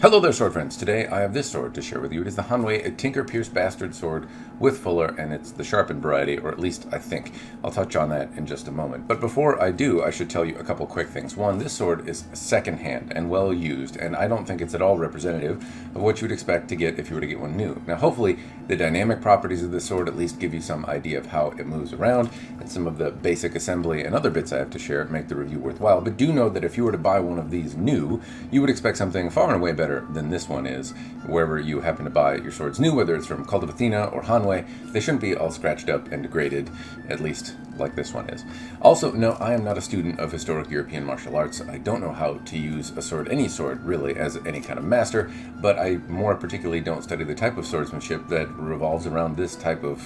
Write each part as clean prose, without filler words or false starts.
Hello there, sword friends. Today I have this sword to share with you. It is the Hanwei Tinker Pierce Bastard Sword with Fuller, and it's the sharpened variety, or at least I think. I'll touch on that in just a moment. But before I do, I should tell you a couple quick things. One, this sword is secondhand and well used, and I don't think it's at all representative of what you would expect to get if you were to get one new. Now, hopefully, the dynamic properties of this sword at least give you some idea of how it moves around, and some of the basic assembly and other bits I have to share make the review worthwhile. But do know that if you were to buy one of these new, you would expect something far and away better than this one is, wherever you happen to buy your swords new, whether it's from Cult of Athena or Hanwei. They shouldn't be all scratched up and degraded, at least like this one is. Also, no, I am not a student of historic European martial arts. I don't know how to use a sword, any sword really, as any kind of master, but I more particularly don't study the type of swordsmanship that revolves around this type of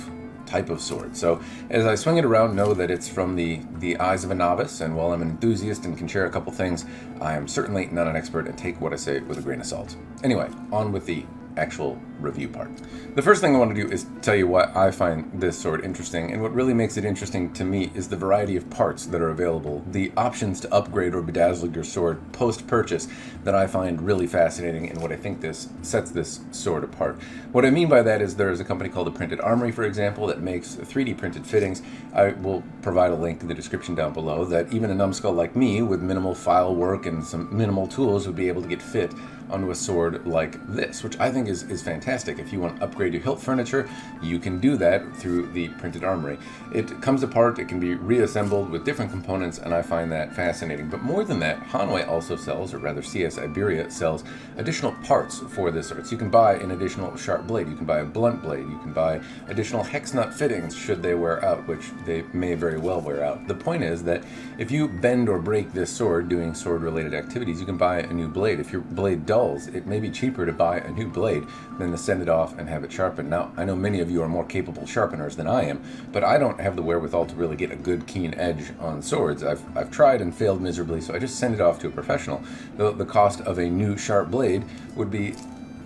sword. So as I swing it around, know that it's from the eyes of a novice, and while I'm an enthusiast and can share a couple things, I am certainly not an expert, and take what I say with a grain of salt. Anyway, on with the actual review part. The first thing I want to do is tell you why I find this sword interesting, and what really makes it interesting to me is the variety of parts that are available, the options to upgrade or bedazzle your sword post-purchase that I find really fascinating, and what I think this sets this sword apart. What I mean by that is there is a company called the Printed Armory, for example, that makes 3D printed fittings. I will provide a link in the description down below that even a numbskull like me with minimal file work and some minimal tools would be able to get fit onto a sword like this, which I think is fantastic. If you want to upgrade your hilt furniture, you can do that through the Printed Armory. It comes apart, it can be reassembled with different components, and I find that fascinating. But more than that, Hanwei also sells, or rather CS Iberia sells, additional parts for this sword. So you can buy an additional sharp blade, you can buy a blunt blade, you can buy additional hex nut fittings should they wear out, which they may very well wear out. The point is that if you bend or break this sword doing sword-related activities, you can buy a new blade. If your blade dulls, it may be cheaper to buy a new blade than to send it off and have it sharpened. Now, I know many of you are more capable sharpeners than I am, but I don't have the wherewithal to really get a good keen edge on swords. I've tried and failed miserably, so I just send it off to a professional. The cost of a new sharp blade would be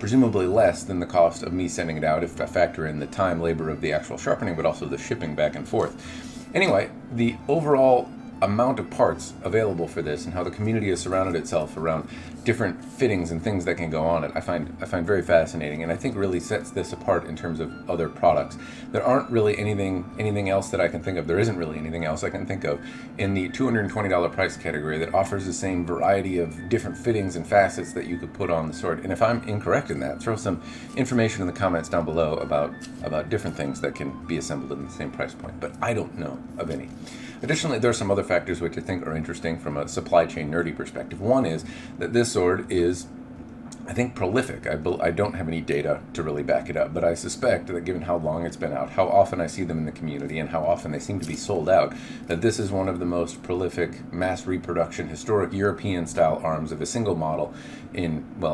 presumably less than the cost of me sending it out if I factor in the time, labor of the actual sharpening, but also the shipping back and forth. Anyway, the overall amount of parts available for this and how the community has surrounded itself around different fittings and things that can go on it, I find very fascinating, and I think really sets this apart in terms of other products. There aren't really anything else that I can think of. There isn't really anything else I can think of in the $220 price category that offers the same variety of different fittings and facets that you could put on the sword. And if I'm incorrect in that, throw some information in the comments down below about different things that can be assembled in the same price point, but I don't know of any. Additionally, there are some other factors which I think are interesting from a supply chain nerdy perspective. One is that this sword is, I think, prolific. I don't have any data to really back it up, but I suspect that given how long it's been out, how often I see them in the community, and how often they seem to be sold out, that this is one of the most prolific mass reproduction historic European style arms of a single model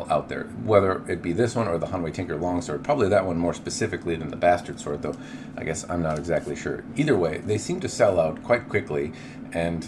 out there. Whether it be this one or the Hanwei Tinker Longsword, probably that one more specifically than the Bastard Sword, though I guess I'm not exactly sure. Either way, they seem to sell out quite quickly, and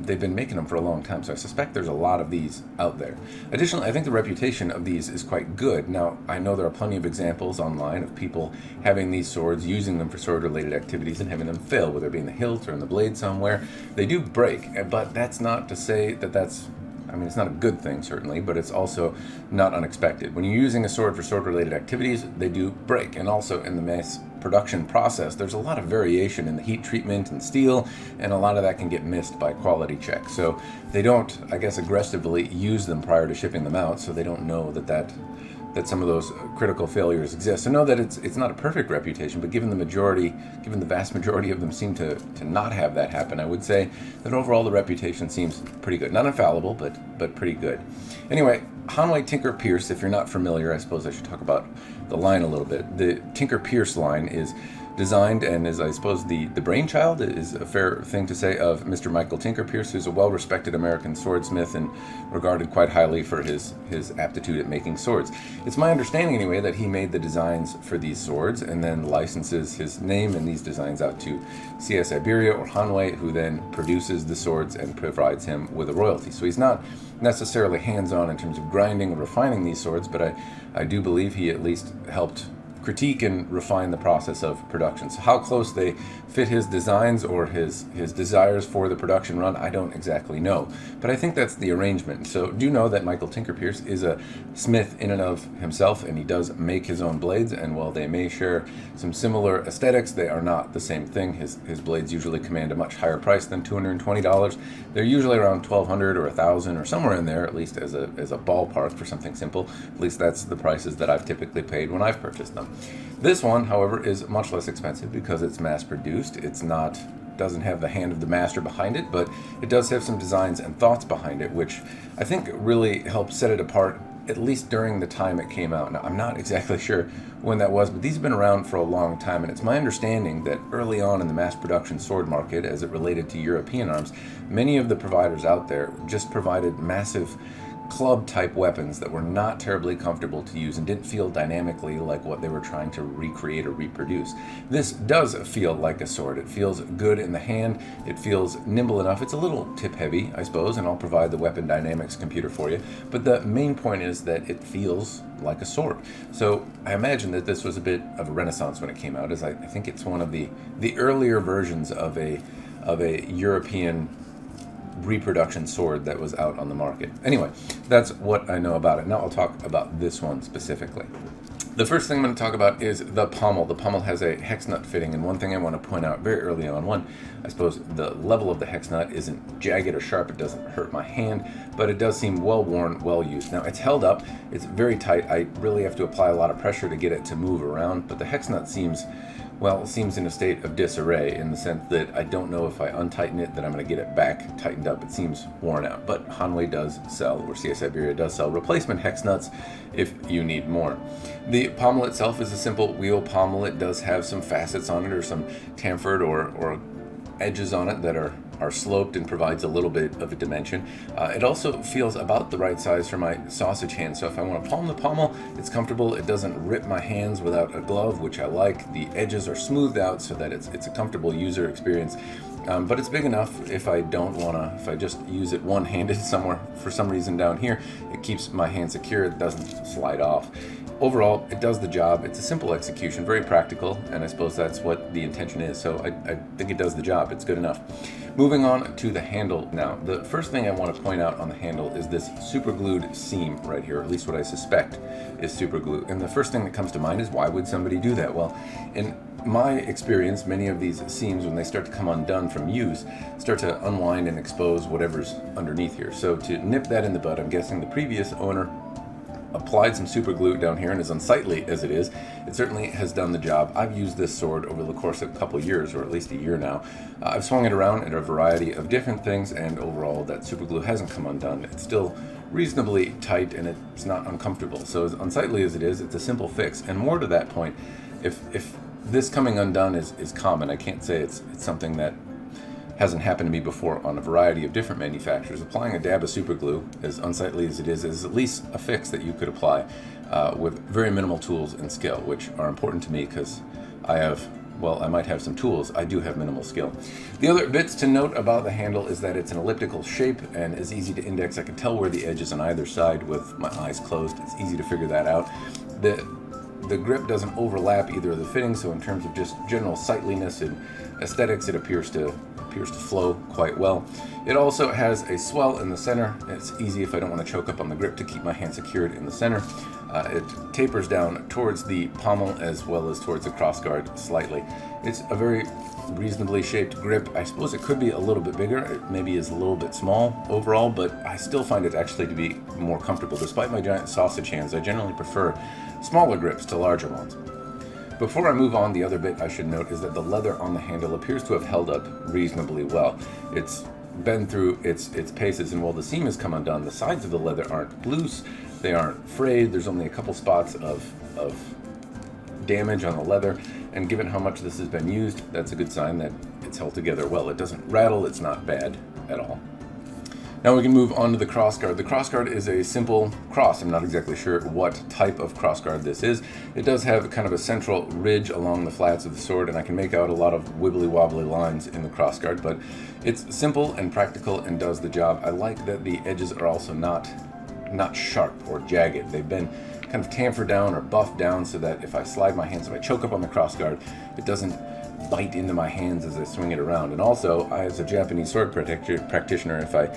they've been making them for a long time, so I suspect there's a lot of these out there. Additionally, I think the reputation of these is quite good. Now, I know there are plenty of examples online of people having these swords, using them for sword-related activities, and having them fail, whether it be in the hilt or in the blade somewhere. They do break, but that's not to say that it's not a good thing, certainly, but it's also not unexpected. When you're using a sword for sword-related activities, they do break. And also in the mass production process, there's a lot of variation in the heat treatment and steel, and a lot of that can get missed by quality checks. So they don't, I guess, aggressively use them prior to shipping them out, so they don't know that some of those critical failures exist. So know that it's not a perfect reputation, but given the vast majority of them seem to not have that happen, I would say that overall the reputation seems pretty good. Not infallible, but pretty good. Anyway, Hanwei Tinker Pierce, if you're not familiar, I suppose I should talk about the line a little bit. The Tinker Pierce line is designed and is, I suppose, the brainchild, is a fair thing to say, of Mr. Michael Tinker Pierce, who's a well-respected American swordsmith and regarded quite highly for his aptitude at making swords. It's my understanding, anyway, that he made the designs for these swords and then licenses his name and these designs out to CS Iberia or Hanwei, who then produces the swords and provides him with a royalty. So he's not necessarily hands-on in terms of grinding or refining these swords, but I do believe he at least helped critique and refine the process of production. So how close they fit his designs or his desires for the production run, I don't exactly know. But I think that's the arrangement. So do know that Michael Tinker Pierce is a smith in and of himself, and he does make his own blades, and while they may share some similar aesthetics, they are not the same thing. His blades usually command a much higher price than $220. They're usually around $1,200 or $1,000 or somewhere in there, at least as a ballpark for something simple. At least that's the prices that I've typically paid when I've purchased them. This one, however, is much less expensive because it's mass produced. It's not doesn't have the hand of the master behind it, but it does have some designs and thoughts behind it, which I think really helped set it apart, at least during the time it came out. Now, I'm not exactly sure when that was, but these have been around for a long time, and it's my understanding that early on in the mass production sword market, as it related to European arms, many of the providers out there just provided massive club type weapons that were not terribly comfortable to use and didn't feel dynamically like what they were trying to recreate or reproduce. This does feel like a sword. It feels good in the hand. It feels nimble enough. It's a little tip heavy, I suppose, and I'll provide the weapon dynamics computer for you. But the main point is that it feels like a sword. So I imagine that this was a bit of a renaissance when it came out, as I think it's one of the earlier versions of a European reproduction sword that was out on the market. Anyway, that's what I know about it. Now I'll talk about this one specifically. The first thing I'm going to talk about is the pommel. The pommel has a hex nut fitting, and one thing I want to point out very early on, I suppose the level of the hex nut isn't jagged or sharp. It doesn't hurt my hand, but it does seem well worn, well used. Now it's held up. It's very tight. I really have to apply a lot of pressure to get it to move around, but the hex nut seems in a state of disarray, in the sense that I don't know if I untighten it that I'm going to get it back tightened up. It seems worn out, but Hanwei does sell, or CS Iberia does sell, replacement hex nuts if you need more. The pommel itself is a simple wheel pommel. It does have some facets on it, or some chamfered or edges on it that are sloped and provides a little bit of a dimension. It also feels about the right size for my sausage hand, so if I want to palm the pommel, it's comfortable. It doesn't rip my hands without a glove, which I like. The edges are smoothed out so that it's a comfortable user experience. But it's big enough if I just use it one-handed somewhere for some reason down here, it keeps my hand secure, it doesn't slide off. Overall, it does the job. It's a simple execution, very practical, and I suppose that's what the intention is. So I think it does the job. It's good enough. Moving on to the handle now. The first thing I want to point out on the handle is this super glued seam right here, at least what I suspect is super glue. And the first thing that comes to mind is, why would somebody do that? Well, in my experience, many of these seams, when they start to come undone from use, start to unwind and expose whatever's underneath here. So to nip that in the bud, I'm guessing the previous owner applied some super glue down here, and as unsightly as it is, it certainly has done the job. I've used this sword over the course of a couple years, or at least a year now. I've swung it around in a variety of different things, and overall that super glue hasn't come undone. It's still reasonably tight, and it's not uncomfortable. So as unsightly as it is, it's a simple fix. And more to that point, if this coming undone is common, I can't say it's something that hasn't happened to me before on a variety of different manufacturers. Applying a dab of super glue, as unsightly as it is at least a fix that you could apply with very minimal tools and skill, which are important to me because I might have some tools. I do have minimal skill. The other bits to note about the handle is that it's an elliptical shape and is easy to index. I can tell where the edge is on either side with my eyes closed. It's easy to figure that out. The grip doesn't overlap either of the fittings, so in terms of just general sightliness and aesthetics, it appears to flow quite well. It also has a swell in the center. It's easy, if I don't want to choke up on the grip, to keep my hand secured in the center. It tapers down towards the pommel as well as towards the crossguard slightly. It's a very reasonably shaped grip. I suppose it could be a little bit bigger. It maybe is a little bit small overall, but I still find it actually to be more comfortable. Despite my giant sausage hands, I generally prefer smaller grips to larger ones. Before I move on, the other bit I should note is that the leather on the handle appears to have held up reasonably well. It's been through its paces, and while the seam has come undone, the sides of the leather aren't loose, they aren't frayed. There's only a couple spots of damage on the leather, and given how much this has been used, that's a good sign that it's held together well. It doesn't rattle, it's not bad at all. Now we can move on to the crossguard. The crossguard is a simple cross. I'm not exactly sure what type of crossguard this is. It does have kind of a central ridge along the flats of the sword, and I can make out a lot of wibbly wobbly lines in the crossguard, but it's simple and practical and does the job. I like that the edges are also not not sharp or jagged. They've been kind of tampered down or buffed down so that if I slide my hands, if I choke up on the crossguard, it doesn't bite into my hands as I swing it around. And also, as a Japanese sword practitioner, if I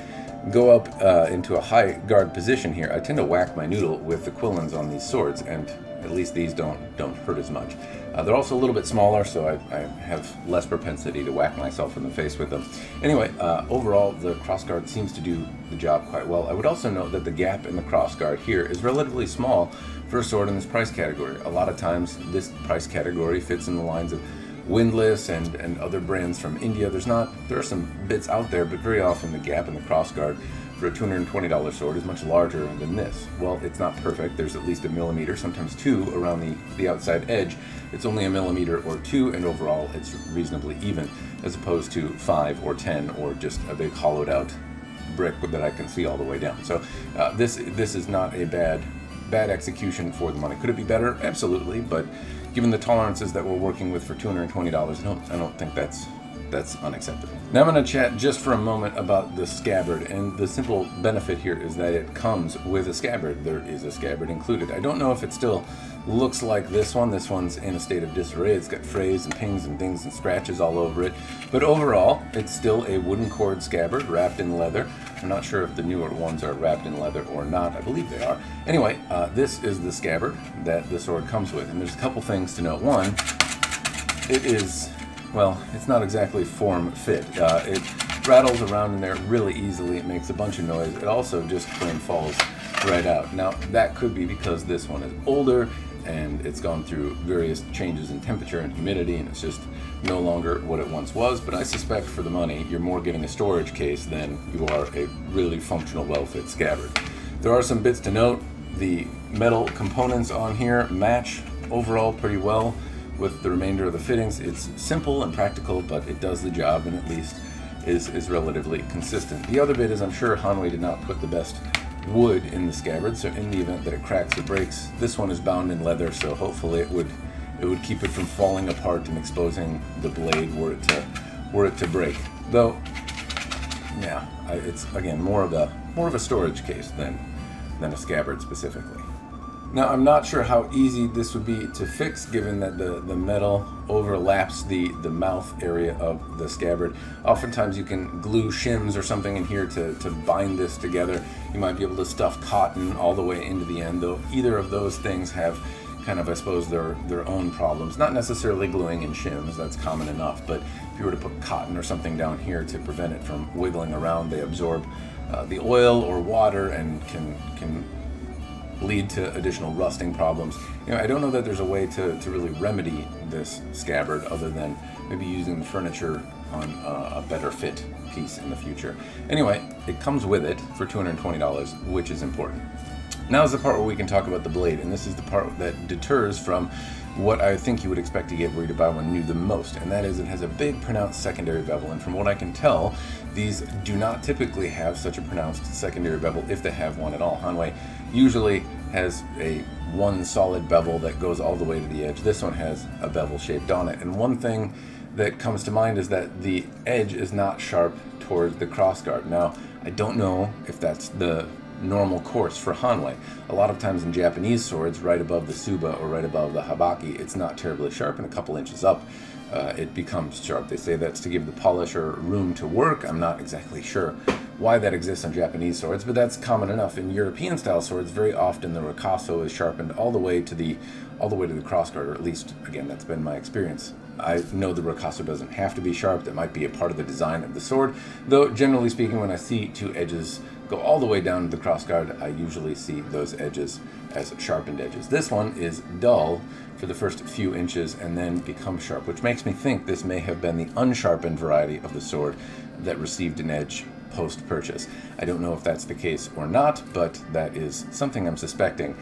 go up into a high guard position here, I tend to whack my noodle with the quillins on these swords, and at least these don't hurt as much. They're also a little bit smaller, so I have less propensity to whack myself in the face with them. Anyway, overall, the crossguard seems to do the job quite well. I would also note that the gap in the crossguard here is relatively small for a sword in this price category. A lot of times, this price category fits in the lines of Windlass and other brands from India. There are some bits out there, but very often the gap in the crossguard for a $220 sword is much larger than this. Well, it's not perfect. There's at least a millimeter, sometimes two, around the outside edge. It's only a millimeter or two, and overall it's reasonably even, as opposed to 5 or 10 or just a big hollowed out brick that I can see all the way down. So this is not a bad execution for the money. Could it be better? Absolutely, but given the tolerances that we're working with for $220, I don't think that's unacceptable. Now I'm going to chat just for a moment about the scabbard, and the simple benefit here is that it comes with a scabbard. There is a scabbard included. I don't know if it still looks like this one. This one's in a state of disarray. It's got frays and pings and dings and scratches all over it, but overall it's still a wooden cord scabbard wrapped in leather. I'm not sure if the newer ones are wrapped in leather or not. I believe they are. Anyway, this is the scabbard that the sword comes with, and there's a couple things to note. One, it is, well, it's not exactly form-fit. It rattles around in there really easily. It makes a bunch of noise. It also just plain falls right out. Now, that could be because this one is older and it's gone through various changes in temperature and humidity, and it's just no longer what it once was. But I suspect for the money, you're more getting a storage case than you are a really functional, well-fit scabbard. There are some bits to note. The metal components on here match overall pretty well with the remainder of the fittings. It's simple and practical, but it does the job, and at least is relatively consistent. The other bit is, I'm sure Hanwei did not put the best wood in the scabbard, so in the event that it cracks or breaks, this one is bound in leather, so hopefully it would keep it from falling apart and exposing the blade were it to break. Though, yeah, it's again more of a storage case than a scabbard specifically. Now, I'm not sure how easy this would be to fix, given that the metal overlaps the mouth area of the scabbard. Oftentimes you can glue shims or something in here to bind this together. You might be able to stuff cotton all the way into the end, though either of those things have kind of, I suppose, their own problems. Not necessarily gluing in shims, that's common enough, but if you were to put cotton or something down here to prevent it from wiggling around, they absorb the oil or water and can lead to additional rusting problems. I don't know that there's a way to really remedy this scabbard other than maybe using the furniture on a better fit piece in the future. Anyway, it comes with it for $220, which is important. Now is the part where we can talk about the blade, and this is the part that deters from what I think you would expect to get were you to buy one new the most, and that is it has a big pronounced secondary bevel, and from what I can tell, these do not typically have such a pronounced secondary bevel if they have one at all. Hanwei usually has a one solid bevel that goes all the way to the edge. This one has a bevel shaped on it, and one thing that comes to mind is that the edge is not sharp towards the crossguard. Now, I don't know if that's the normal course for Hanwei. A lot of times in Japanese swords, right above the Tsuba or right above the Habaki, it's not terribly sharp, and a couple inches up it becomes sharp. They say that's to give the polisher room to work. I'm not exactly sure why that exists on Japanese swords, but that's common enough. In European style swords, very often the ricasso is sharpened all the way to the crossguard, or at least, again, that's been my experience. I know the ricasso doesn't have to be sharp. That might be a part of the design of the sword, though generally speaking, when I see two edges go all the way down to the crossguard, I usually see those edges as sharpened edges. This one is dull for the first few inches and then becomes sharp, which makes me think this may have been the unsharpened variety of the sword that received an edge post-purchase. I don't know if that's the case or not, but that is something I'm suspecting.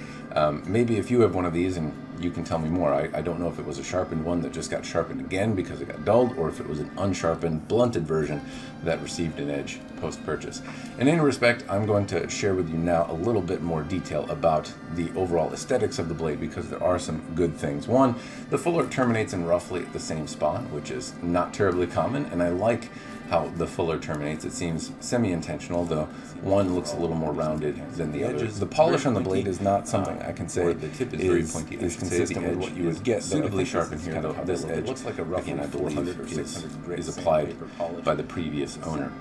Maybe if you have one of these and you can tell me more. I don't know if it was a sharpened one that just got sharpened again because it got dulled, or if it was an unsharpened, blunted version that received an edge post-purchase. And in respect, I'm going to share with you now a little bit more detail about the overall aesthetics of the blade, because there are some good things. One, the fuller terminates in roughly the same spot, which is not terribly common, and I like how the fuller terminates. It seems semi-intentional, though one looks a little more rounded than the other. The polish on the blade is not something I can say the tip is very pointy. is consistent with what you would get suitably sharpened here, though this edge looks like a rough, again, I believe 400 or 600 grit is applied by the previous owner.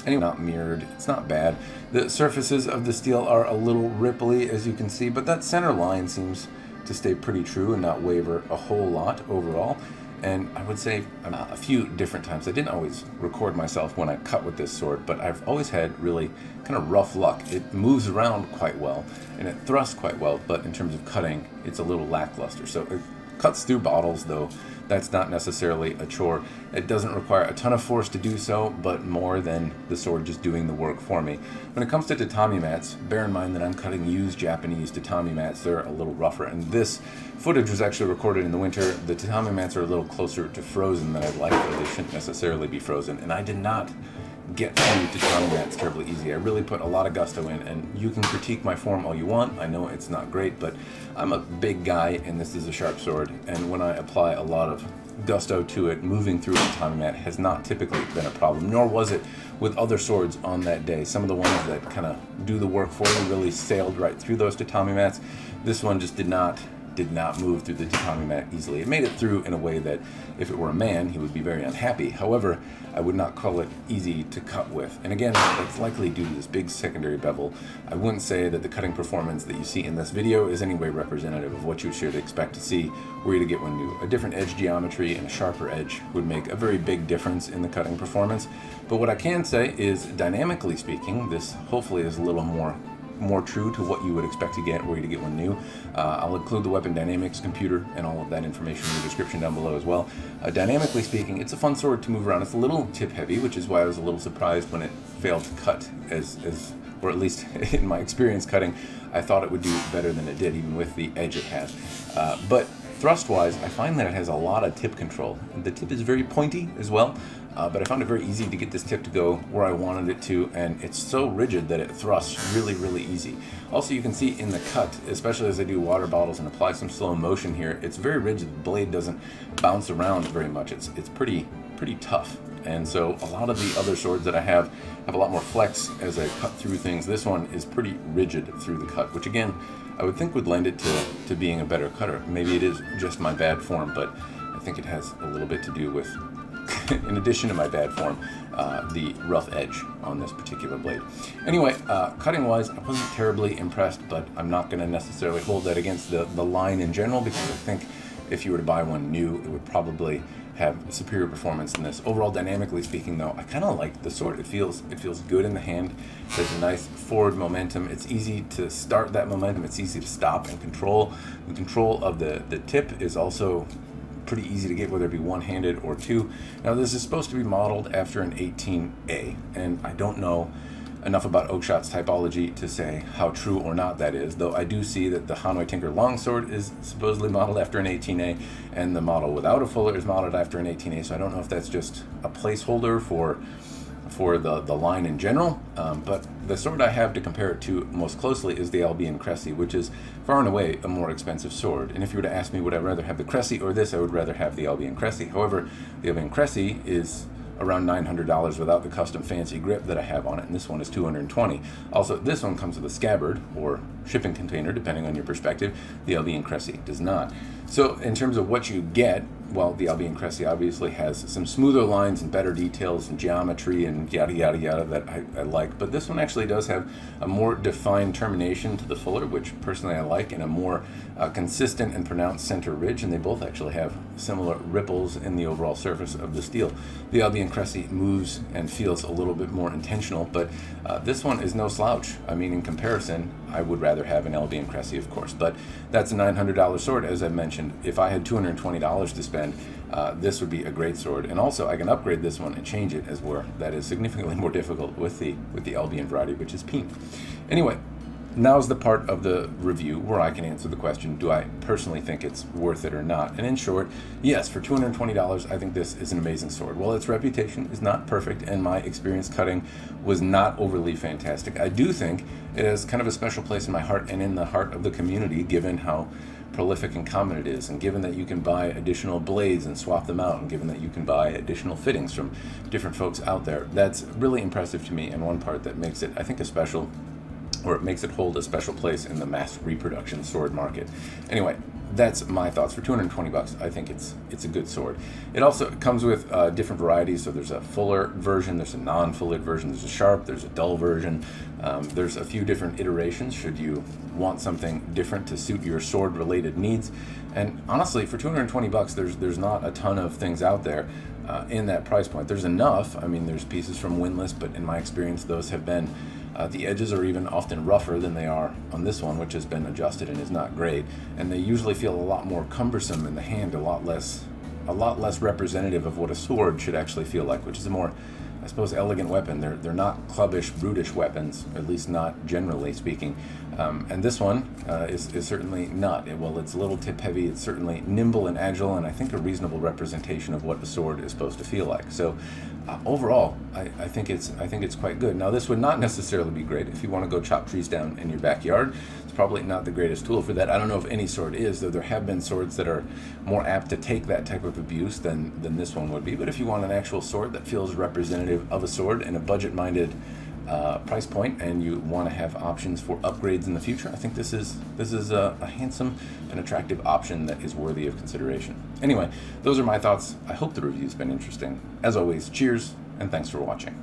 Anyway, not mirrored, it's not bad. The surfaces of the steel are a little ripply, as you can see, but that center line seems to stay pretty true and not waver a whole lot overall. And I would say a few different times, I didn't always record myself when I cut with this sword, but I've always had really kind of rough luck. It moves around quite well and it thrusts quite well, but in terms of cutting, it's a little lackluster. So it cuts through bottles, though that's not necessarily a chore. It doesn't require a ton of force to do so, but more than the sword just doing the work for me. When it comes to tatami mats, bear in mind that I'm cutting used Japanese tatami mats. They're a little rougher, and this footage was actually recorded in the winter. The tatami mats are a little closer to frozen than I'd like, though they shouldn't necessarily be frozen, and I did not get through tatami mats terribly easy. I really put a lot of gusto in, and you can critique my form all you want. I know it's not great, but I'm a big guy and this is a sharp sword, and when I apply a lot of gusto to it, moving through a tatami mat has not typically been a problem, nor was it with other swords on that day. Some of the ones that kind of do the work for you really sailed right through those tatami mats. This one just did not move through the tatami mat easily. It made it through in a way that if it were a man, he would be very unhappy. However, I would not call it easy to cut with. And again, it's likely due to this big secondary bevel. I wouldn't say that the cutting performance that you see in this video is any way representative of what you should expect to see were you to get one new. A different edge geometry and a sharper edge would make a very big difference in the cutting performance. But what I can say is, dynamically speaking, this hopefully is a little more true to what you would expect to get were you to get one new. I'll include the Weapon Dynamics computer and all of that information in the description down below as well. Dynamically speaking, it's a fun sword to move around. It's a little tip heavy, which is why I was a little surprised when it failed to cut, or at least in my experience cutting, I thought it would do better than it did, even with the edge it has. But thrust-wise, I find that it has a lot of tip control. The tip is very pointy as well, but I found it very easy to get this tip to go where I wanted it to, and it's so rigid that it thrusts really, really easy. Also, you can see in the cut, especially as I do water bottles and apply some slow motion here, it's very rigid. The blade doesn't bounce around very much. It's pretty tough. And so a lot of the other swords that I have a lot more flex as I cut through things. This one is pretty rigid through the cut, which again, I would think would lend it to being a better cutter. Maybe it is just my bad form, but I think it has a little bit to do with, in addition to my bad form, the rough edge on this particular blade. Anyway, cutting-wise, I wasn't terribly impressed, but I'm not going to necessarily hold that against the line in general, because I think if you were to buy one new, it would probably have superior performance than this. Overall, dynamically speaking, though, I kind of like the sword. It feels good in the hand. There's a nice forward momentum. It's easy to start that momentum. It's easy to stop and control. The control of the tip is also pretty easy to get, whether it be one-handed or two. Now, this is supposed to be modeled after an 18A, and I don't know enough about Oakshot's typology to say how true or not that is, though I do see that the Hanwei Tinker Longsword is supposedly modeled after an 18A, and the model without a fuller is modeled after an 18A, so I don't know if that's just a placeholder for the line in general, but the sword I have to compare it to most closely is the Albion Cressy, which is far and away a more expensive sword. And if you were to ask me would I rather have the Cressy or this, I would rather have the Albion Cressy. However, the Albion Cressy is around $900 without the custom fancy grip that I have on it, and this one is $220. Also, this one comes with a scabbard or shipping container, depending on your perspective. The Albion Cressy does not. So in terms of what you get, well, the Albion Cressy obviously has some smoother lines and better details and geometry and yada yada yada that I like, but this one actually does have a more defined termination to the fuller, which personally I like, and a more consistent and pronounced center ridge, and they both actually have similar ripples in the overall surface of the steel. The Albion Cressy moves and feels a little bit more intentional, but this one is no slouch. I mean, in comparison, I would rather have an Albion Cressy, of course, but that's a $900 sword, as I mentioned. If I had $220 to spend, this would be a great sword, and also I can upgrade this one and change it as where that is significantly more difficult with the Albion variety, which is pink. Anyway, now's the part of the review where I can answer the question, do I personally think it's worth it or not? And in short, yes, for $220, I think this is an amazing sword. While its reputation is not perfect and my experience cutting was not overly fantastic, I do think it has kind of a special place in my heart and in the heart of the community, given how prolific and common it is, and given that you can buy additional blades and swap them out, and given that you can buy additional fittings from different folks out there. That's really impressive to me, and one part that makes it, I think, it makes it hold a special place in the mass reproduction sword market. Anyway, that's my thoughts. For $220, I think it's a good sword. It also comes with different varieties. So there's a fuller version, there's a non-fullered version, there's a sharp, there's a dull version. There's a few different iterations should you want something different to suit your sword-related needs. And honestly, for $220, there's not a ton of things out there in that price point. There's enough. I mean, there's pieces from Windlass, but in my experience, those have been the edges are even often rougher than they are on this one, which has been adjusted and is not great. And they usually feel a lot more cumbersome in the hand, a lot less representative of what a sword should actually feel like, which is a more, I suppose, elegant weapon. They're not clubbish, brutish weapons, at least not generally speaking. And this one is certainly not. While it's a little tip heavy, it's certainly nimble and agile, and I think a reasonable representation of what a sword is supposed to feel like. So overall, I think it's quite good. Now, this would not necessarily be great if you want to go chop trees down in your backyard. It's probably not the greatest tool for that. I don't know if any sword is, though there have been swords that are more apt to take that type of abuse than this one would be. But if you want an actual sword that feels representative of a sword in a budget-minded price point, and you want to have options for upgrades in the future, I think this is a handsome and attractive option that is worthy of consideration. Anyway, those are my thoughts. I hope the review's been interesting. As always, cheers, and thanks for watching.